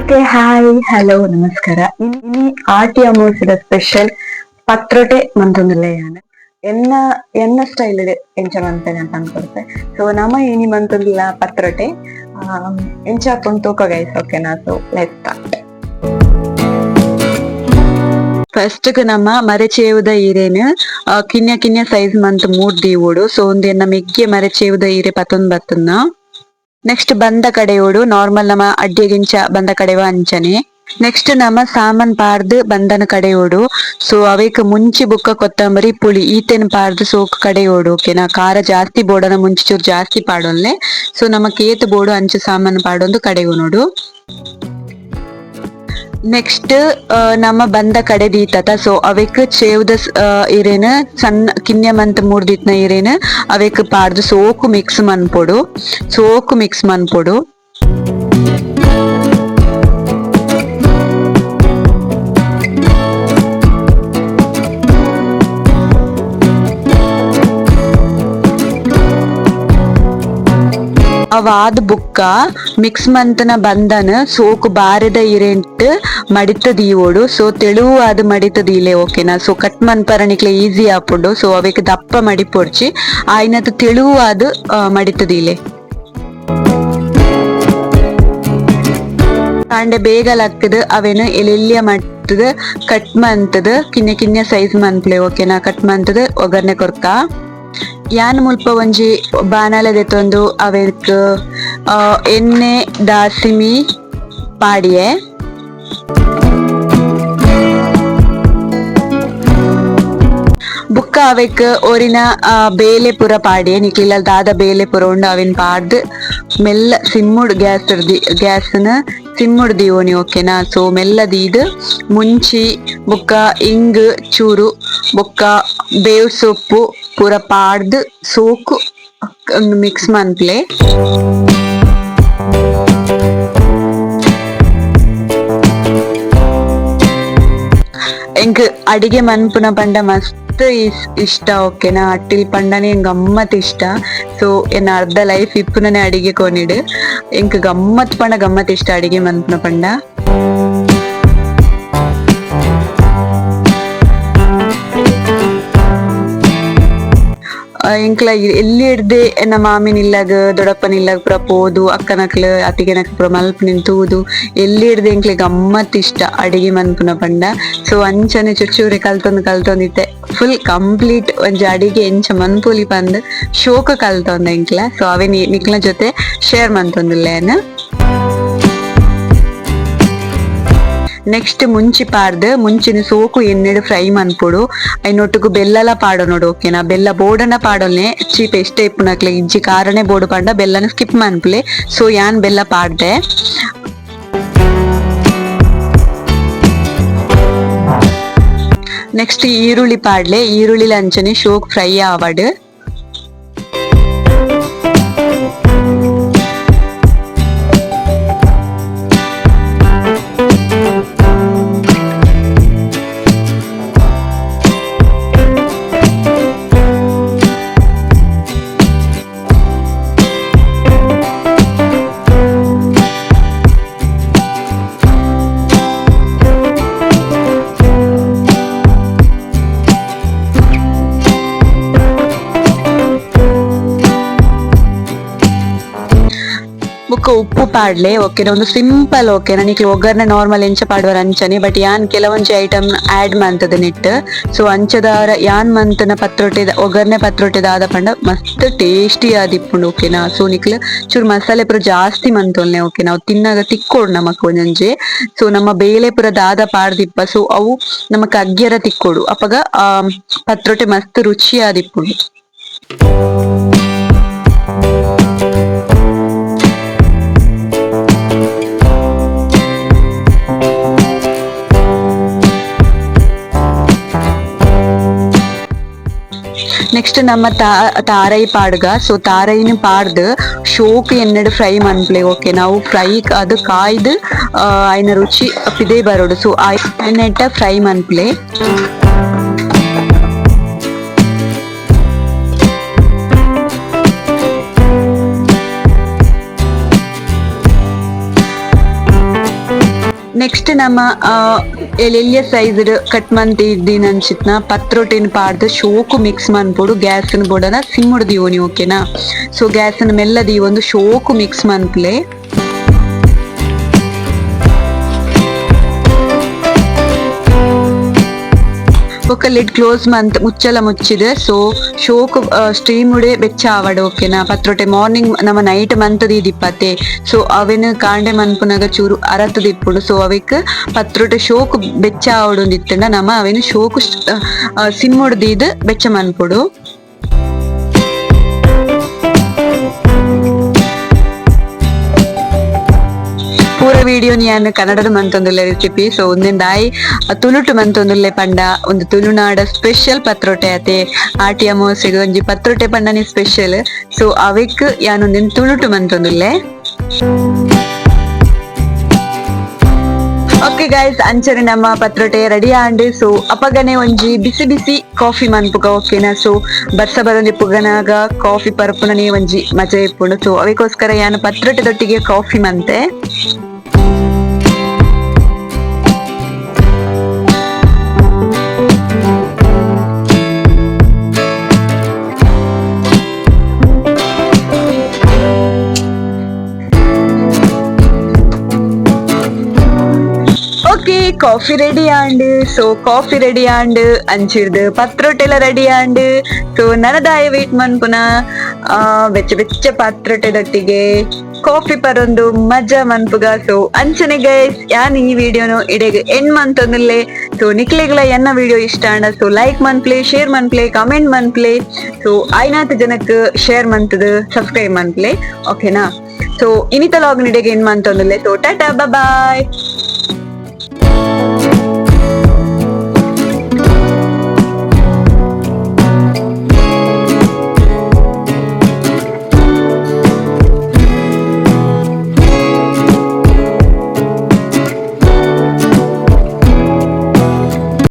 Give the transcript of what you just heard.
Okay, hi, hello, ನಮಸ್ಕಾರ. ಇನಿ ಆಟಿ ಅಮೋಸಿದ special ಪತ್ರೊಟೆ ಮಂತೊಂದುಲ್ಲೆ ಎನ್ನ ಎನ್ನ ಸ್ಟೈಲ್ ಎಂಚ ಮಂತೇನೆ ಅಂತ ಅನ್ಕೊಡ್ತೆ. ಸೊ ನಮ ಇನಿ ಮಂತೊಂದಿಲ್ಲ ಪತ್ರೊಟೆ ಎಂಚ ಹಾಕೊಂಡು ತೂಕ ಗೈಸ್. ಓಕೆನಾ? So let's start. ಫಸ್ಟ್ ನಮ್ಮ ಮರೆಚೇವುದ ಈರೇನು ಕಿನ್ಯ ಕಿನ್ಯ ಸೈಜ್ ಮಂತ್ ಮೂಡ್ ದೀವೋಡು. ಸೊ ಒಂದು ಎನ್ನ ಮೆಗ್ಗೆ ಮರೆಚೇವುದ ಈರೆ ಪತ್ತೊಂದು ಬತ್ತನ್ನ. ನೆಕ್ಸ್ಟ್ ಬಂದ ಕಡೆಯೋಡು ನಾರ್ಮಲ್ ನಮ್ಮ ಅಡ್ಡಿಗಿಂಚ ಬಂದ ಕಡೆವ ಅಂಚನೆ. ನೆಕ್ಸ್ಟ್ ನಮ್ಮ ಸಾಮಾನ್ ಪಾರ್ದು ಬಂದನ ಕಡೆಯೋಡು. ಸೊ ಅವೇಕ್ ಮುಂಚಿ ಬುಕ್ಕ ಕೊತ್ತಂಬರಿ ಪುಳಿ ಈತೆನ್ ಪಾರ್ದು ಸೋಕ್ ಕಡೆಯೋಡು. ಓಕೆನಾ? ಖಾರ ಜಾಸ್ತಿ ಬೋಡನ ಮುಂಚಿ ಚೂರು ಜಾಸ್ತಿ ಪಾಡೋನ್ಲೆ. ಸೊ ನಮಕ್ ಏತ್ ಬೋಡು ಅಂಚ ಸಾಮಾನು ಪಾಡೊಂದು ಕಡೆಗು ನೋಡು. ನೆಕ್ಸ್ಟ್ ನಮ್ಮ ಬಂದ ಕಡೆ ದೀತತ. ಸೊ ಅವೇಕ್ ಚೇವ್ದ ಇರೇನು ಸಣ್ಣ ಕಿನ್ಯ ಮಂತ್ ಮೂರ್ದಿತ್ನ ಇರೇನು ಅವೇಕ್ ಪಾಡ್ದು ಸೋಕು ಮಿಕ್ಸ್ ಮನ್ಪೊಡು. ಅವಾದ ಬುಕ್ಕ ಮಿಕ್ಸ್ ಮಂತನ ಬಂದನ ಸೋಕು ಬಾರೆದ ಇರೆಂಟ್ ಮಡಿತ ದೀವೋಡು. ಸೊ ತೆಳುವು ಅದು ಮಡಿತ ದೀಲೆ. ಓಕೆನಾ? ಸೊ ಕಟ್ ಮನ್ಪರನಿಕ್ಲೆ ಈಸಿ ಆಪುಂಡು. ಸೊ ಅವೇಕ್ ದಪ್ಪ ಮಡಿಪೊಡ್ಚಿ ಆಯ್ನತ್ ತೆಳುವು ಅದು ಮಡಿತ ದೀಲೆ. ಕಾಂಡೆ ಬೇಗ ಲಕ್ಕದು ಅವೇನು ಎಲೆಲ್ಯ ಮಟ್ಟದ ಕಟ್ ಮಂತದ ಕಿನ್ಯ ಕಿನ್ಯ ಸೈಜ್ ಮನ್ಪ್ಲೆ. ಓಕೆನಾ? ಕಟ್ ಮಂತದ ಒಗ್ಗರ್ನೆ ಕೊರ್ಕ ಯಾನ್ ಮುಲ್ಪ ಒಂಜಿ ಬಾಣಲೆ ದೆತ್ತೊಂದು ಅವೇಕ್ ಎಣ್ಣೆ ದಾಸಿಮಿ ಪಾಡಿಯೆ. ಬುಕ್ಕ ಅವೇಕ್ ಒರಿನ ಬೇಲೆ ಪುರ ಪಾಡಿಯೆ ನಿಕ್ಲಿಲ್ಲ ದಾದ ಬೇಲೆ ಪುರ ಉಂಡು ಅವಿನ್ ಪಾಡ್ದು ಮೆಲ್ಲ ಸಿಮ್ಮುಡ್ ಗ್ಯಾಸ್ನ ಸಿಮ್ಮುಡ್ ದೀವೋನಿ. ಓಕೆನಾ? ಸೊ ಮೆಲ್ಲ ದೀದ್ ಮುಂಚಿ ಬುಕ್ಕ ಇಂಗ್ ಚೂರು ಬುಕ್ಕ ಬೇವ್ ಸೊಪ್ಪು ಪೂರ ಪಾಡ್ದು ಸೋಕು ಒಂದು ಮಿಕ್ಸ್ ಮನ್ಪ್ಲೆ. ಎಂಕ್ ಅಡಿಗೆ ಮನ್ಪುನ ಪಂಡ ಮಸ್ತ್ ಇಷ್ಟ. ಓಕೆನಾ? ಅಟ್ಟಿಲ್ ಪಂಡನೆ ಗಮ್ಮತ್ ಇಷ್ಟ. ಸೊ ಎನ್ನ ಅರ್ಧ ಲೈಫ್ ಇಪ್ಪುನನೆ ಅಡಿಗೆ ಕೊನಿಡ್ ಎಂಕ್ ಗಮ್ಮತ್ ಇಷ್ಟ ಅಡಿಗೆ ಮನ್ಪುನ ಪಂಡ. ಎಂಕ್ಲ ಎಲ್ಲಿ ಹಿಡ್ದೆ ಎನ್ನ ಮಾಮಿನ ಇಲ್ಲಾಗ ದೊಡ್ಡಪ್ಪನ ಇಲ್ಲಾಗ ಪುರ ಪೋದು ಅಕ್ಕನಕ್ಲು ಅತ್ತಿಗೆನಕ್ ಪುರ ಮಲ್ಪ ನಿಂತೂದು ಎಲ್ಲಿ ಹಿಡ್ದೆ ಎಂಕ್ಲೆ ಗಮ್ಮತ್ ಇಷ್ಟ ಅಡಿಗೆ ಮನ್ಪುನ ಪಂಡ. ಸೊ ಅಂಚನೆ ಚುಚ್ಚೂರೆ ಕಲ್ತೊಂದಿತ್ತೆ ಫುಲ್ ಕಂಪ್ಲೀಟ್ ಒಂಜಿ ಅಡಿಗೆ ಎಂಚ ಮನ್ಪೊಲಿ ಪಂದ್ ಶೋಕ ಕಲ್ತೊಂದ ಎಂಕ್ಲ. ಸೊ ಅವೇ ನಿಕ್ಲ ಜೊತೆ ಶೇರ್ ಮನ್ತೊಂದುಲ್ಲೇನ. ನೆಕ್ಸ್ಟ್ ಮುಂಚಿ ಪಾಡ್ದು ಮುಂಚಿನ ಸೋಕು ಎಣ್ಣೆಡು ಫ್ರೈ ಮನ್ಪೊಡು ಐನೊಟ್ಟುಗು ಬೆಲ್ಲಲ ಪಾಡೋ ನೋಡು. ಓಕೆನಾ? ಬೆಲ್ಲ ಬೋಡನ ಪಾಡೋಲ್ನೆ ಚೀಪ್ ಎಷ್ಟೇ ಇಪ್ಪುನಕ್ಲೆ ಇಜ್ಜಿ ಕಾರನೆ ಬೋಡು ಪಂಡ ಬೆಲ್ಲನ ಸ್ಕಿಪ್ ಮನ್ಪುಲೆ. ಸೊ ಯಾನ್ ಬೆಲ್ಲ ಪಾಡ್ದೆ. ನೆಕ್ಸ್ಟ್ ಈರುಳ್ಳಿ ಪಾಡ್ಲೆ. ಈರುಳ್ಳಿ ಅಂಚನೆ ಶೋಕ್ ಫ್ರೈ ಆವಡ್. ಬುಕ್ಕ ಉಪ್ಪು ಪಾಡ್ಲೆ. ಓಕೆನಾ? ಒಂದು ಸಿಂಪಲ್. ಓಕೆನಾ? ನಿಕ್ಲೆ ಒಗ್ಗರ್ನೆ ನಾರ್ಮಲ್ ಎಂಚ ಪಾಡುವರ ಅಂಚನೆ ಬಟ್ ಯಾನ್ ಕೆಲವೊಂಜಿ ಐಟಮ್ ಆಡ್ ಮಂತದ ನೆಟ್. ಸೊ ಅಂಚದಾರ ಯಾನ್ ಮಂತನ ಪತ್ರೊಟೆ ಒಗ್ಗರ್ನೆ ಪತ್ರೊಟೆ ದಾದ ಪಂಡ ಮಸ್ತ್ ಟೇಸ್ಟಿ ಆದಿಪ್ಪುಂಡು. ಓಕೆನಾ? ಸೊ ನಿಕ್ಲೆ ಚೂರು ಮಸಾಲೆ ಪುರ ಜಾಸ್ತಿ ಮಂತೊಲ್ನೆ. ಓಕೆನಾ? ಅವು ತಿನ್ನಾಗ ತಿಕ್ಕೋಡು ನಮಕ್ ಒಂಜೊಂಜೆ. ಸೊ ನಮ್ಮ ಬೇಲೆ ಪುರ ದಾದ ಪಾಡ್ದಿಪ್ಪ. ಸೊ ಅವು ನಮಕ್ ಅಗ್ಗ್ಯರ ತಿಕ್ಕೋಡು ಅಪಗ ಪತ್ರೊಟೆ ಮಸ್ತ್ ರುಚಿ ಆದಿಪ್ಪುಂಡು. ನೆಕ್ಸ್ಟ್ ನಮ್ಮ ತಾರೈ ಪಾಡ್ಗ. ಸೊ ತಾರೈನ ಪಾಡ್ದು ಶೋಕು ಎಣ್ಣೆಡು ಫ್ರೈ ಮನ್ಪ್ಲೆ. ಓಕೆ? ನಾವು ಫ್ರೈ ಅದು ಕಾಯ್ದು ಐನ ರುಚಿ ಪಿದೇ ಬರೋಡು. ಸೊ ಎಣ್ಣೆಟ್ಟ ಫ್ರೈ ಮನ್ಪ್ಲೆ. ನೆಕ್ಸ್ಟ್ ನಮ್ಮ ಎಲ್ಯ ಸೈಜ್ ಕಟ್ ಮಂತ್ ಇದ್ದೀನಿ ಅನ್ಸಿತ್ನ ಪತ್ರೊಟ್ಟಿನ ಪಾಡ್ದು ಶೋಕು ಮಿಕ್ಸ್ ಮನ್ಪೊಡು ಗ್ಯಾಸ್ನ ಬೋಡನ ಸಿಮ್ಮುಡು ದೀವೋನಿ ಓಕೆನಾ. ಸೊ ಗ್ಯಾಸ್ನ ಮೆಲ್ಲ ದೀವೊಂದು ಶೋಕು ಮಿಕ್ಸ್ ಮನ್ಪ್ಲೆ ఒక ಲಿಡ್ ಕ್ಲೋಸ್ ಮಂತ್ ಮುಚ್ಚಲ ಮುಚ್ಚಿದೆ. ಸೊ ಶೋಕ್ ಸ್ಟೀಮ್ ಉಡೆ ಬೆಚ್ಚ ಆವಡ ಓಕೆನಾ. ಪತ್ರೊಟ್ಟೆ ಮಾರ್ನಿಂಗ್ ನಮ್ಮ ನೈಟ್ ಮಂತ್ ದಿಪ್ಪತ್ತೆ. ಸೊ ಅವೆನ್ ಕಾಂಡೆ ಮನ್ಪುನಾಗ ಚೂರು ಅರತ್ ದಿಪ್ಪುಡು. ಸೊ ಅವಿಕ್ ಪತ್ರೊಟ್ಟೆ ಶೋಕ್ ಬೆಚ್ಚ ಆವಡೊಂದಿತ್ತಂಡ ನಮ್ಮ ಅವೆನ್ ಶೋಕ್ ಸಿಮ್ಮುಡು ದೀದ್ ಬೆಚ್ಚ ಮನ್ಪುಡು. ಪೂರ ವಿಡಿಯೋ ನಾನು ಕನ್ನಡದ ಮಂತೊಂದುಲ್ಲೆ ರೆಸಿಪಿ. ಸೊ ಒಂದಿಂದಾಯಿ ತುಳುಟು ಮಂತೊಂದುಲ್ಲೆ ಪಂಡ ಒಂದು ತುಳುನಾಡ ಸ್ಪೆಷಲ್ ಪತ್ರೊಟ್ಟೆ ಅತೆ ಆಟಿ ಅಮಾವಾಸ್ಯೆಗೆ ಒಂಜಿ ಪತ್ರೊಟ್ಟೆ ಪಂಡನಿ ಸ್ಪೆಷಲ್. ಸೊ ಅವಿಕ್ ಯಾನೊಂದಿನ ತುಳುಟು ಮಂತೊಂದುಲ್ಲೆ. ಓಕೆ ಗೈಸ್, ಅಂಚನೆ ನಮ್ಮ ಪತ್ರೊಟ್ಟೆ ರೆಡಿ ಆಂಡ್. ಸೊ ಅಪಗನೆ ಒಂಜಿ ಬಿಸಿ ಬಿಸಿ ಕಾಫಿ ಮನ್ಪುಗ ಓಕೆನಾ. ಸೊ ಬರ್ಸ ಬರೋಂದಿ ಪುಗನಾಗ ಕಾಫಿ ಪರ್ಪುನನೆ ಒಂಜಿ ಮಜಾ ಇಪ್ಪುಂಡು. ಸೊ ಅವಕ್ಕೋಸ್ಕರ ಯಾನು ಪತ್ರೊಟ್ಟೆ ದೊಟ್ಟಿಗೆ ಕಾಫಿ ಮಂತೆ. ಕಾಫಿ ರೆಡಿ ಆಂಡ್. ಸೊ ಕಾಫಿ ರೆಡಿ ಆಂಡ್ ಅಂಚಿರ್ದು ಪತ್ರೊಟ್ಟೆಲ ರೆಡಿ ಆಂಡ್. ಸೊ ನನದಾಯ ವೇಟ್ ಮನ್ಪುನ ಬೆಚ್ಚ ಬೆಚ್ಚ ಪತ್ರೊಟ್ಟೆದೊಟ್ಟಿಗೆ ಕಾಫಿ ಪರೊಂದು ಮಜಾ ಮನ್ಪುಗ. ಸೊ ಅಂಚನೆ ಗೈಸ್, ಯಾನ್ ಈ ವಿಡಿಯೋನು ಇಡೆಗ್ ಎಂಡ್ ಮಂತೊಂದುಲ್ಲೆ. ಸೊ ನಿಕ್ಲಿಗ್ಲ ಎನ್ನ ವಿಡಿಯೋ ಇಷ್ಟ ಅಂಡ ಸೊ ಲೈಕ್ ಮನ್ಪ್ಲೆ, ಶೇರ್ ಮನ್ಪ್ಲೆ, ಕಮೆಂಟ್ ಮನ್ಪ್ಲೆ. ಸೊ ಐನಾತ್ ಜನಕ್ ಶೇರ್ ಮಂತದ್ ಸಬ್ಸ್ಕ್ರೈಬ್ ಮನ್ಪ್ಲೆ ಓಕೆನಾ. ಸೊ ಇನಿತ ಲಾಗ್ ನಿಡೆಗ್ ಎಂಡ್ ಮಂತೊಂದುಲ್ಲೆ. ಸೊ ಟಾಟಾ ಬಾಯ್.